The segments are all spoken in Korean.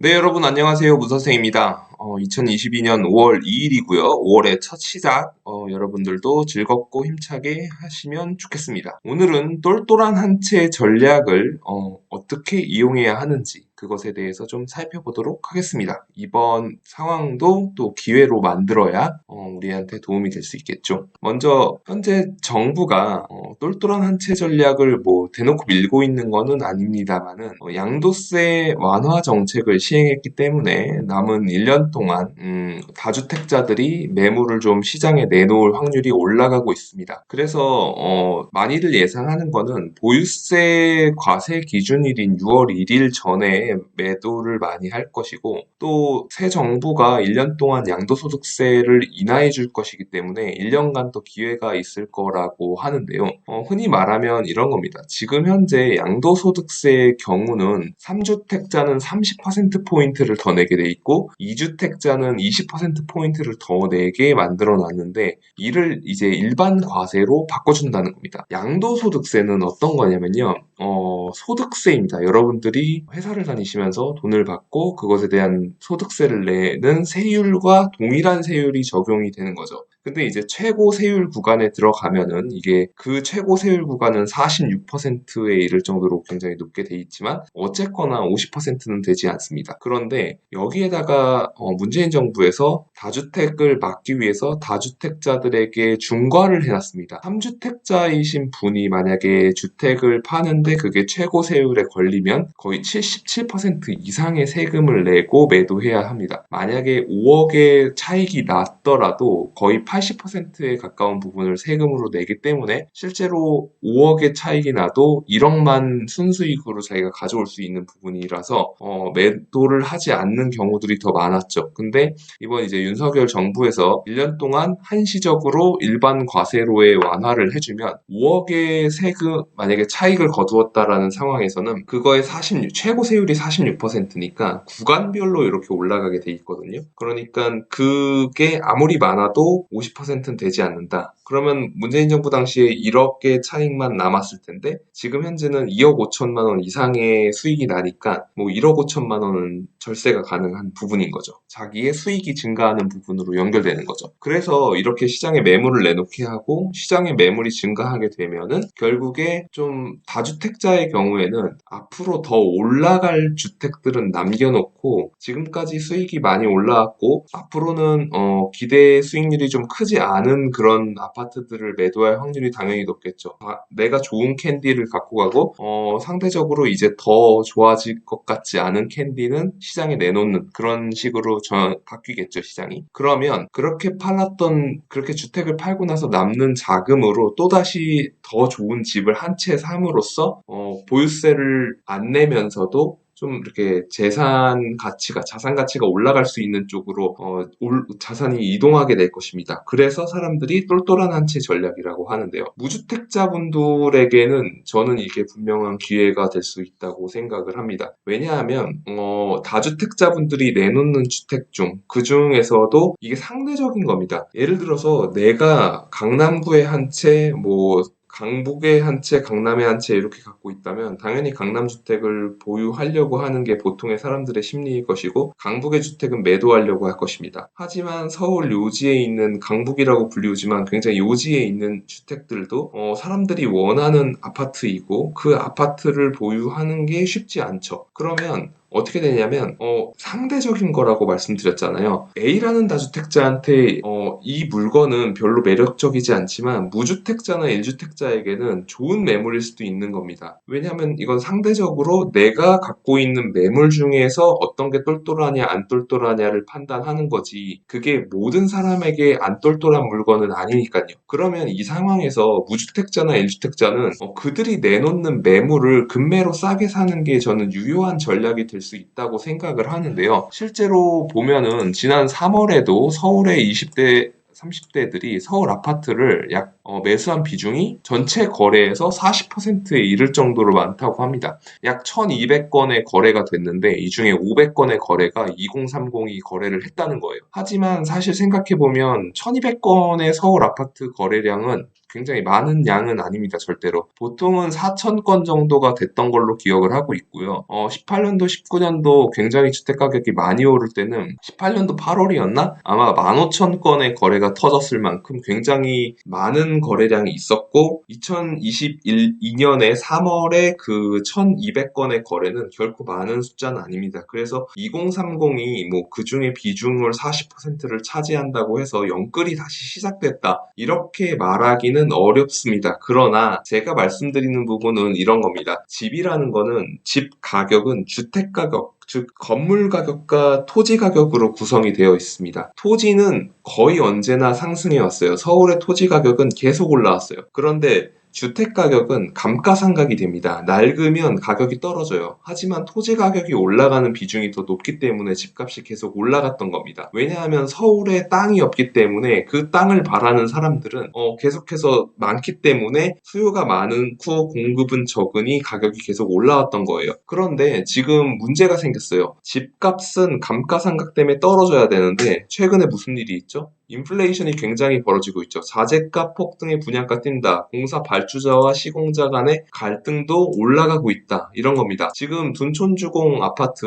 네, 여러분 안녕하세요. 문선생입니다. 2022년 5월 2일이고요. 5월의 첫 시작, 여러분들도 즐겁고 힘차게 하시면 좋겠습니다. 오늘은 똘똘한 한 채 전략을 어떻게 이용해야 하는지 그것에 대해서 좀 살펴보도록 하겠습니다. 이번 상황도 또 기회로 만들어야 우리한테 도움이 될 수 있겠죠. 먼저 현재 정부가 똘똘한 한 채 전략을 뭐 대놓고 밀고 있는 거는 아닙니다만은 양도세 완화 정책을 시행했기 때문에 남은 1년 동안 다주택자들이 매물을 좀 시장에 내놓을 확률이 올라가고 있습니다. 그래서 많이들 예상하는 거는 보유세 과세 기준일인 6월 1일 전에 매도를 많이 할 것이고, 또 새 정부가 1년 동안 양도소득세를 인하해 줄 것이기 때문에 1년간 또 기회가 있을 거라고 하는데요. 흔히 말하면 이런 겁니다. 지금 현재 양도소득세의 경우는 3주택자는 30%포인트를 더 내게 돼 있고 2주택자는 20%포인트를 더 내게 만들어 놨는데, 이를 이제 일반 과세로 바꿔준다는 겁니다. 양도소득세는 어떤 거냐면요. 소득세입니다. 여러분들이 회사를 다니시면서 돈을 받고 그것에 대한 소득세를 내는 세율과 동일한 세율이 적용이 되는 거죠. 근데 이제 최고 세율 구간에 들어가면은 이게 그 최고 세율 구간은 46%에 이를 정도로 굉장히 높게 돼 있지만 어쨌거나 50%는 되지 않습니다. 그런데 여기에다가 문재인 정부에서 다주택을 막기 위해서 다주택자들에게 중과를 해놨습니다. 3주택자이신 분이 만약에 주택을 파는데 그게 최고 세율에 걸리면 거의 77% 이상의 세금을 내고 매도해야 합니다. 만약에 5억의 차익이 났더라도 거의 80%에 가까운 부분을 세금으로 내기 때문에 실제로 5억의 차익이 나도 1억만 순수익으로 자기가 가져올 수 있는 부분이라서 매도를 하지 않는 경우들이 더 많았죠. 근데 이번 이제 윤석열 정부에서 1년 동안 한시적으로 일반 과세로의 완화를 해주면 5억의 세금, 만약에 차익을 거두었다라는 상황에서는 그거의 최고 세율이 46%니까 구간별로 이렇게 올라가게 돼 있거든요. 그러니까 그게 아무리 많아도 50%는 되지 않는다. 그러면 문재인 정부 당시에 1억의 차익만 남았을 텐데 지금 현재는 2억 5천만 원 이상의 수익이 나니까 뭐 1억 5천만 원은 절세가 가능한 부분인 거죠. 자기의 수익이 증가하는 부분으로 연결되는 거죠. 그래서 이렇게 시장에 매물을 내놓게 하고 시장에 매물이 증가하게 되면은 결국에 좀 다주택자의 경우에는 앞으로 더 올라갈 주택들은 남겨놓고 지금까지 수익이 많이 올라왔고 앞으로는 기대 수익률이 좀 크지 않은 그런 아파트들을 매도할 확률이 당연히 높겠죠. 내가 좋은 캔디를 갖고 가고 상대적으로 이제 더 좋아질 것 같지 않은 캔디는 시장에 내놓는 그런 식으로 바뀌겠죠, 시장이. 그러면 그렇게 주택을 팔고 나서 남는 자금으로 또다시 더 좋은 집을 한 채 삼으로써 보유세를 안 내면서도 좀 이렇게 자산 가치가 올라갈 수 있는 쪽으로 자산이 이동하게 될 것입니다. 그래서 사람들이 똘똘한 한 채 전략이라고 하는데요. 무주택자분들에게는 저는 이게 분명한 기회가 될 수 있다고 생각을 합니다. 왜냐하면 다주택자분들이 내놓는 주택 그 중에서도 이게 상대적인 겁니다. 예를 들어서 내가 강남구에 한 채, 뭐 강북에 한 채, 강남에 한 채 이렇게 갖고 있다면 당연히 강남 주택을 보유하려고 하는 게 보통의 사람들의 심리일 것이고 강북의 주택은 매도하려고 할 것입니다. 하지만 서울 요지에 있는 강북이라고 불리우지만 굉장히 요지에 있는 주택들도 사람들이 원하는 아파트이고 그 아파트를 보유하는 게 쉽지 않죠. 그러면 어떻게 되냐면 상대적인 거라고 말씀드렸잖아요. A라는 다주택자한테 이 물건은 별로 매력적이지 않지만 무주택자나 1주택자에게는 좋은 매물일 수도 있는 겁니다. 왜냐하면 이건 상대적으로 내가 갖고 있는 매물 중에서 어떤 게 똘똘하냐 안 똘똘하냐를 판단하는 거지, 그게 모든 사람에게 안 똘똘한 물건은 아니니까요. 그러면 이 상황에서 무주택자나 1주택자는 그들이 내놓는 매물을 급매로 싸게 사는 게 저는 유효한 전략이 될 수 있다고 생각을 하는데요. 실제로 보면은 지난 3월에도 서울의 20대 30대들이 서울 아파트를 매수한 비중이 전체 거래에서 40%에 이를 정도로 많다고 합니다. 약 1200건의 거래가 됐는데 이 중에 500건의 거래가 2030이 거래를 했다는 거예요. 하지만 사실 생각해보면 1200건의 서울 아파트 거래량은 굉장히 많은 양은 아닙니다, 절대로. 보통은 4,000건 정도가 됐던 걸로 기억을 하고 있고요. 18년도, 19년도 굉장히 주택 가격이 많이 오를 때는 18년도 8월이었나? 아마 15,000건의 거래가 터졌을 만큼 굉장히 많은 거래량이 있었고 2022년에 3월에 그 1,200건의 거래는 결코 많은 숫자는 아닙니다. 그래서 2030이 뭐 그중에 비중을 40%를 차지한다고 해서 영끌이 다시 시작됐다. 이렇게 말하기는 어렵습니다. 그러나 제가 말씀드리는 부분은 이런 겁니다. 집이라는 거는 집 가격은 주택 가격, 즉 건물 가격과 토지 가격으로 구성이 되어 있습니다. 토지는 거의 언제나 상승해 왔어요. 서울의 토지 가격은 계속 올라왔어요. 그런데 주택 가격은 감가상각이 됩니다. 낡으면 가격이 떨어져요. 하지만 토지 가격이 올라가는 비중이 더 높기 때문에 집값이 계속 올라갔던 겁니다. 왜냐하면 서울에 땅이 없기 때문에 그 땅을 바라는 사람들은 계속해서 많기 때문에 수요가 많고 공급은 적으니 가격이 계속 올라왔던 거예요. 그런데 지금 문제가 생겼어요. 집값은 감가상각 때문에 떨어져야 되는데 최근에 무슨 일이 있죠? 인플레이션이 굉장히 벌어지고 있죠. 자재값 폭등에 분양가 뛴다. 공사 발주자와 시공자 간의 갈등도 올라가고 있다. 이런 겁니다. 지금 둔촌주공 아파트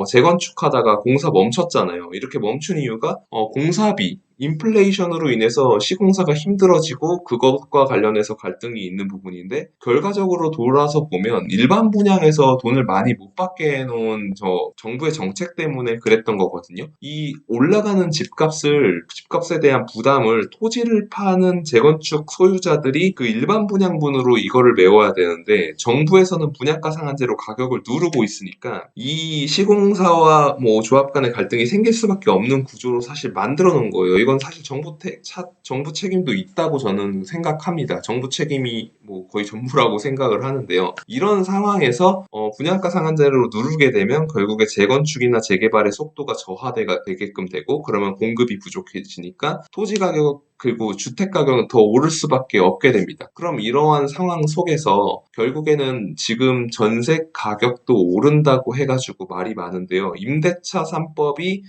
재건축하다가 공사 멈췄잖아요. 이렇게 멈춘 이유가 공사비, 인플레이션으로 인해서 시공사가 힘들어지고 그것과 관련해서 갈등이 있는 부분인데 결과적으로 돌아서 보면 일반 분양에서 돈을 많이 못 받게 해놓은 정부의 정책 때문에 그랬던 거거든요. 이 올라가는 집값에 대한 부담을 토지를 파는 재건축 소유자들이 그 일반 분양분으로 이거를 메워야 되는데 정부에서는 분양가 상한제로 가격을 누르고 있으니까 이 시공사와 뭐 조합 간의 갈등이 생길 수밖에 없는 구조로 사실 만들어 놓은 거예요. 이건 사실 정부 책임도 있다고 저는 생각합니다. 정부 책임이 뭐 거의 전부라고 생각을 하는데요. 이런 상황에서 분양가 상한제로 누르게 되면 결국에 재건축이나 재개발의 속도가 저하되게끔 되고 그러면 공급이 부족해지니까 토지 가격 그리고 주택 가격은 더 오를 수밖에 없게 됩니다. 그럼 이러한 상황 속에서 결국에는 지금 전세 가격도 오른다고 해가지고 말이 많은데요. 임대차 3법이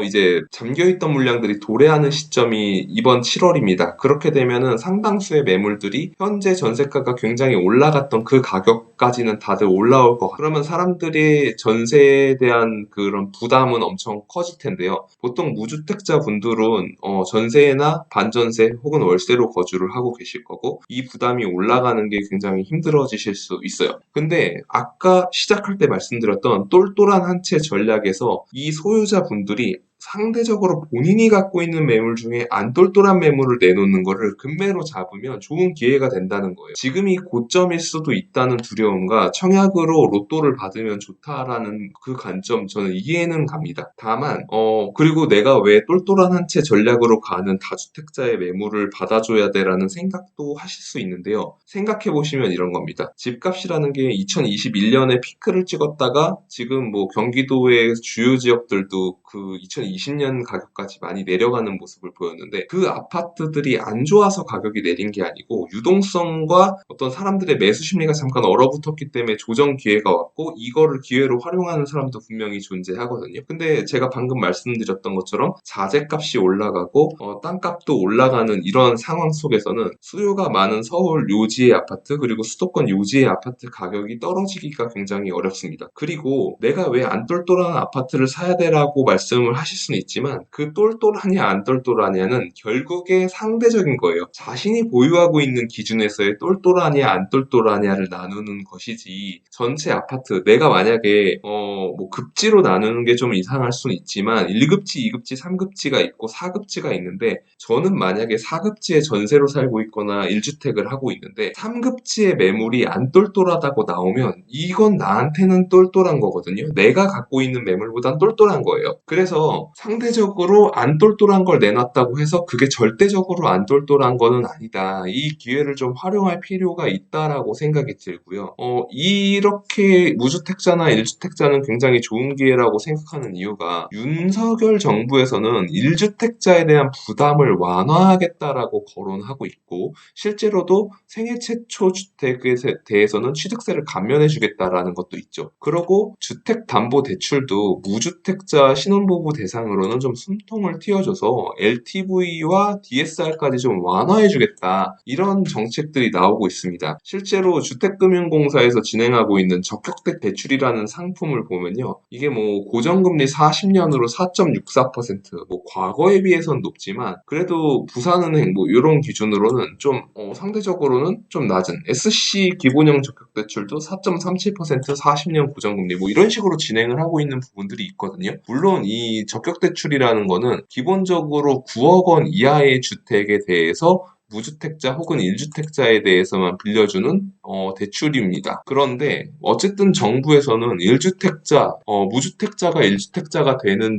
이제 잠겨있던 물량들이 도래하는 시점이 이번 7월입니다. 그렇게 되면은 상당수의 매물들이 현재 전세가가 굉장히 올라갔던 그 가격까지는 다들 올라올 것 같아요. 그러면 사람들이 전세에 대한 그런 부담은 엄청 커질 텐데요. 보통 무주택자 분들은 전세나 반전세 혹은 월세로 거주를 하고 계실 거고 이 부담이 올라가는 게 굉장히 힘들어지실 수 있어요. 근데 아까 시작할 때 말씀드렸던 똘똘한 한 채 전략에서 이 소유자분들이 상대적으로 본인이 갖고 있는 매물 중에 안 똘똘한 매물을 내놓는 거를 금매로 잡으면 좋은 기회가 된다는 거예요. 지금이 고점일 수도 있다는 두려움과 청약으로 로또를 받으면 좋다라는 그 관점 저는 이해는 갑니다. 다만 그리고 내가 왜 똘똘한 한 채 전략으로 가는 다주택자의 매물을 받아줘야 돼라는 생각도 하실 수 있는데요. 생각해 보시면 이런 겁니다. 집값이라는 게 2021년에 피크를 찍었다가 지금 뭐 경기도의 주요 지역들도 그 2020년 가격까지 많이 내려가는 모습을 보였는데 그 아파트들이 안 좋아서 가격이 내린 게 아니고 유동성과 어떤 사람들의 매수 심리가 잠깐 얼어붙었기 때문에 조정 기회가 왔고 이거를 기회로 활용하는 사람도 분명히 존재하거든요. 근데 제가 방금 말씀드렸던 것처럼 자재값이 올라가고 땅값도 올라가는 이런 상황 속에서는 수요가 많은 서울 요지의 아파트 그리고 수도권 요지의 아파트 가격이 떨어지기가 굉장히 어렵습니다. 그리고 내가 왜 안 똘똘한 아파트를 사야 되라고 말씀을 하실 수는 있지만 그 똘똘하냐 안 똘똘하냐는 결국에 상대적인 거예요. 자신이 보유하고 있는 기준에서의 똘똘하냐 안 똘똘하냐를 나누는 것이지 전체 아파트 내가 만약에 뭐 급지로 나누는 게 좀 이상할 수는 있지만 1급지, 2급지, 3급지가 있고 4급지가 있는데 저는 만약에 4급지에 전세로 살고 있거나 1주택을 하고 있는데 3급지의 매물이 안 똘똘하다고 나오면 이건 나한테는 똘똘한 거거든요. 내가 갖고 있는 매물보단 똘똘한 거예요. 그래서 상대적으로 안 똘똘한 걸 내놨다고 해서 그게 절대적으로 안 똘똘한 거는 아니다. 이 기회를 좀 활용할 필요가 있다라고 생각이 들고요. 이렇게 무주택자나 1주택자는 굉장히 좋은 기회라고 생각하는 이유가 윤석열 정부에서는 1주택자에 대한 부담을 완화하겠다라고 거론하고 있고 실제로도 생애 최초 주택에 대해서는 취득세를 감면해주겠다라는 것도 있죠. 그리고 주택담보대출도 무주택자 신혼부부 대상 대상으로는 좀 숨통을 틔워줘서 LTV와 DSR까지 좀 완화해주겠다. 이런 정책들이 나오고 있습니다. 실제로 주택금융공사에서 진행하고 있는 적격대 대출이라는 상품을 보면요. 이게 뭐 고정금리 40년으로 4.64%, 뭐 과거에 비해서는 높지만 그래도 부산은행 뭐 이런 기준으로는 좀 상대적으로는 좀 낮은 SC 기본형 적격대출도 4.37% 40년 고정금리 뭐 이런 식으로 진행을 하고 있는 부분들이 있거든요. 물론 이 적격대출이라는 거는 기본적으로 9억 원 이하의 주택에 대해서 무주택자 혹은 1주택자에 대해서만 빌려주는 대출입니다. 그런데 어쨌든 정부에서는 1주택자, 무주택자가 1주택자가 되는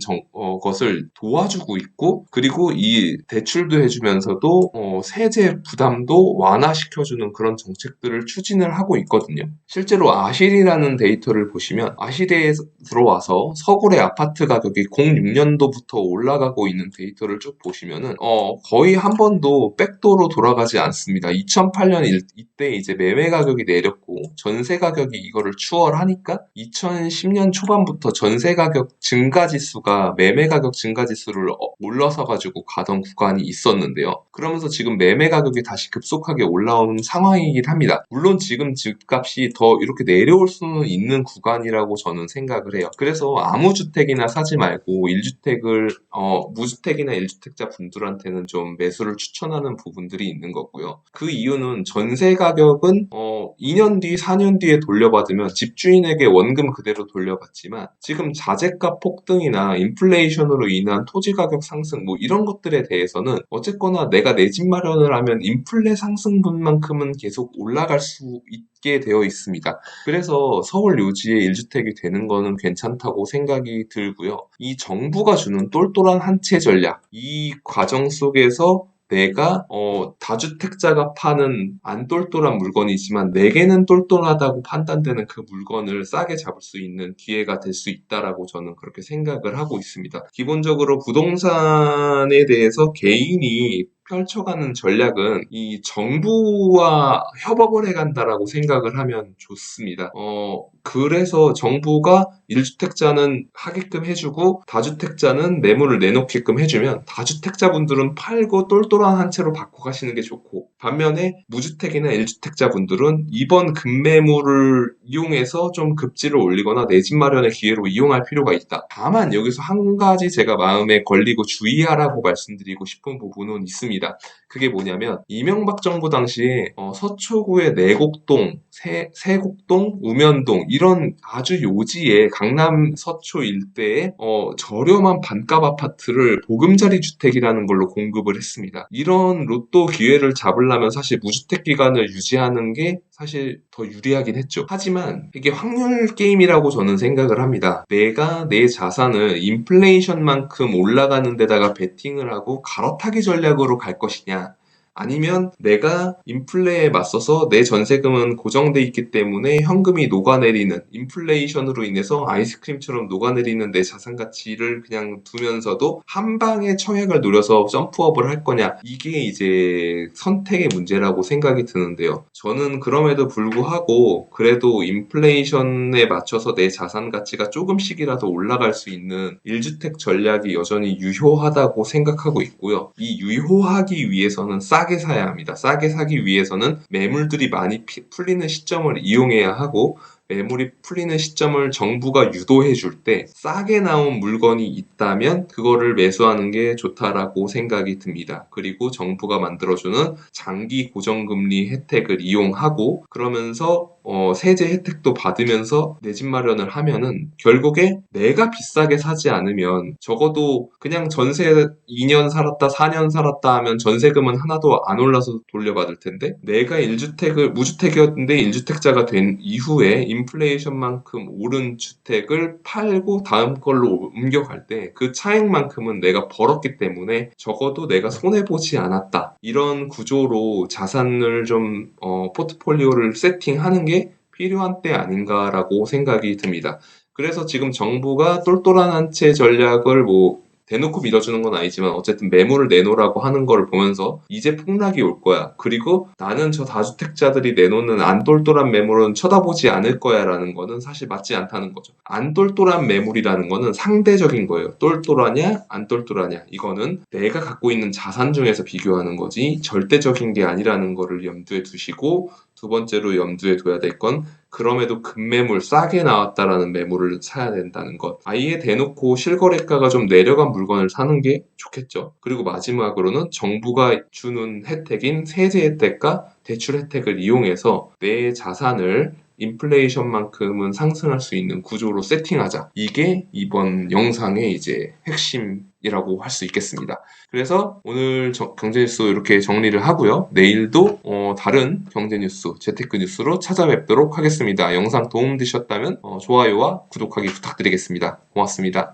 것을 도와주고 있고, 그리고 이 대출도 해주면서도 세제 부담도 완화시켜주는 그런 정책들을 추진을 하고 있거든요. 실제로 아실이라는 데이터를 보시면 아실에 들어와서 서울의 아파트 가격이 06년도부터 올라가고 있는 데이터를 쭉 보시면은 거의 한 번도 백도로 돌아가지 않습니다. 2008년 이때 이제 매매 가격이 내렸고 전세 가격이 이거를 추월하니까 2010년 초반부터 전세 가격 증가 지수가 매매 가격 증가 지수를 올라서 가지고 가던 구간이 있었는데요. 그러면서 지금 매매 가격이 다시 급속하게 올라오는 상황이긴 합니다. 물론 지금 집값이 더 이렇게 내려올 수는 있는 구간이라고 저는 생각을 해요. 그래서 아무 주택이나 사지 말고 1주택을 무주택이나 1주택자 분들한테는 좀 매수를 추천하는 부분들이 있는 거고요. 그 이유는 전세 가격은 2년 뒤, 4년 뒤에 돌려받으면 집주인에게 원금 그대로 돌려받지만 지금 자재값 폭등이나 인플레이션으로 인한 토지 가격 상승 뭐 이런 것들에 대해서는 어쨌거나 내가 내 집 마련을 하면 인플레 상승분만큼은 계속 올라갈 수 있게 되어 있습니다. 그래서 서울 요지에 1주택이 되는 거는 괜찮다고 생각이 들고요. 이 정부가 주는 똘똘한 한 채 전략, 이 과정 속에서 내가 다주택자가 파는 안 똘똘한 물건이지만 내게는 똘똘하다고 판단되는 그 물건을 싸게 잡을 수 있는 기회가 될 수 있다라고 저는 그렇게 생각을 하고 있습니다. 기본적으로 부동산에 대해서 개인이 펼쳐가는 전략은 이 정부와 협업을 해간다라고 생각을 하면 좋습니다. 그래서 정부가 1주택자는 하게끔 해주고 다주택자는 매물을 내놓게끔 해주면 다주택자분들은 팔고 똘똘한 한 채로 바꿔 가시는 게 좋고 반면에 무주택이나 1주택자분들은 이번 급매물을 이용해서 좀 급지를 올리거나 내 집 마련의 기회로 이용할 필요가 있다. 다만 여기서 한 가지 제가 마음에 걸리고 주의하라고 말씀드리고 싶은 부분은 있습니다. 그게 뭐냐면 이명박 정부 당시에 서초구의 내곡동, 세곡동, 우면동 이런 아주 요지에 강남 서초 일대에 저렴한 반값 아파트를 보금자리 주택이라는 걸로 공급을 했습니다. 이런 로또 기회를 잡으려면 사실 무주택 기간을 유지하는 게 사실 더 유리하긴 했죠. 하지만 이게 확률 게임이라고 저는 생각을 합니다. 내가 내 자산을 인플레이션만큼 올라가는 데다가 베팅을 하고 갈아타기 전략으로 갈 것이냐 아니면 내가 인플레에 맞서서 내 전세금은 고정돼 있기 때문에 현금이 녹아내리는 인플레이션으로 인해서 아이스크림처럼 녹아내리는 내 자산 가치를 그냥 두면서도 한 방에 청약을 노려서 점프업을 할 거냐 이게 이제 선택의 문제라고 생각이 드는데요. 저는 그럼에도 불구하고 그래도 인플레이션에 맞춰서 내 자산 가치가 조금씩이라도 올라갈 수 있는 1주택 전략이 여전히 유효하다고 생각하고 있고요. 이 유효하기 위해서는 싸게 사야 합니다. 싸게 사기 위해서는 매물들이 많이 풀리는 시점을 이용해야 하고 매물이 풀리는 시점을 정부가 유도해 줄 때 싸게 나온 물건이 있다면 그거를 매수하는 게 좋다라고 생각이 듭니다. 그리고 정부가 만들어주는 장기 고정금리 혜택을 이용하고 그러면서 세제 혜택도 받으면서 내 집 마련을 하면은 결국에 내가 비싸게 사지 않으면 적어도 그냥 전세 2년 살았다 4년 살았다 하면 전세금은 하나도 안 올라서 돌려받을 텐데 내가 무주택이었는데 1주택자가 된 이후에 인플레이션만큼 오른 주택을 팔고 다음 걸로 옮겨갈 때 그 차액만큼은 내가 벌었기 때문에 적어도 내가 손해보지 않았다. 이런 구조로 자산을 좀 포트폴리오를 세팅하는 게 필요한 때 아닌가라고 생각이 듭니다. 그래서 지금 정부가 똘똘한 한 채 전략을 대놓고 밀어주는 건 아니지만 어쨌든 매물을 내놓으라고 하는 걸 보면서 이제 폭락이 올 거야. 그리고 나는 저 다주택자들이 내놓는 안 똘똘한 매물은 쳐다보지 않을 거야 라는 거는 사실 맞지 않다는 거죠. 안 똘똘한 매물이라는 거는 상대적인 거예요. 똘똘하냐 안 똘똘하냐, 이거는 내가 갖고 있는 자산 중에서 비교하는 거지 절대적인 게 아니라는 거를 염두에 두시고, 두 번째로 염두에 둬야 될 건 그럼에도 급매물, 싸게 나왔다라는 매물을 사야 된다는 것. 아예 대놓고 실거래가가 좀 내려간 물건을 사는 게 좋겠죠. 그리고 마지막으로는 정부가 주는 혜택인 세제 혜택과 대출 혜택을 이용해서 내 자산을 인플레이션만큼은 상승할 수 있는 구조로 세팅하자. 이게 이번 영상의 이제 핵심이라고 할 수 있겠습니다. 그래서 오늘 경제뉴스 이렇게 정리를 하고요. 내일도 다른 경제뉴스, 재테크 뉴스로 찾아뵙도록 하겠습니다. 영상 도움 되셨다면 좋아요와 구독하기 부탁드리겠습니다. 고맙습니다.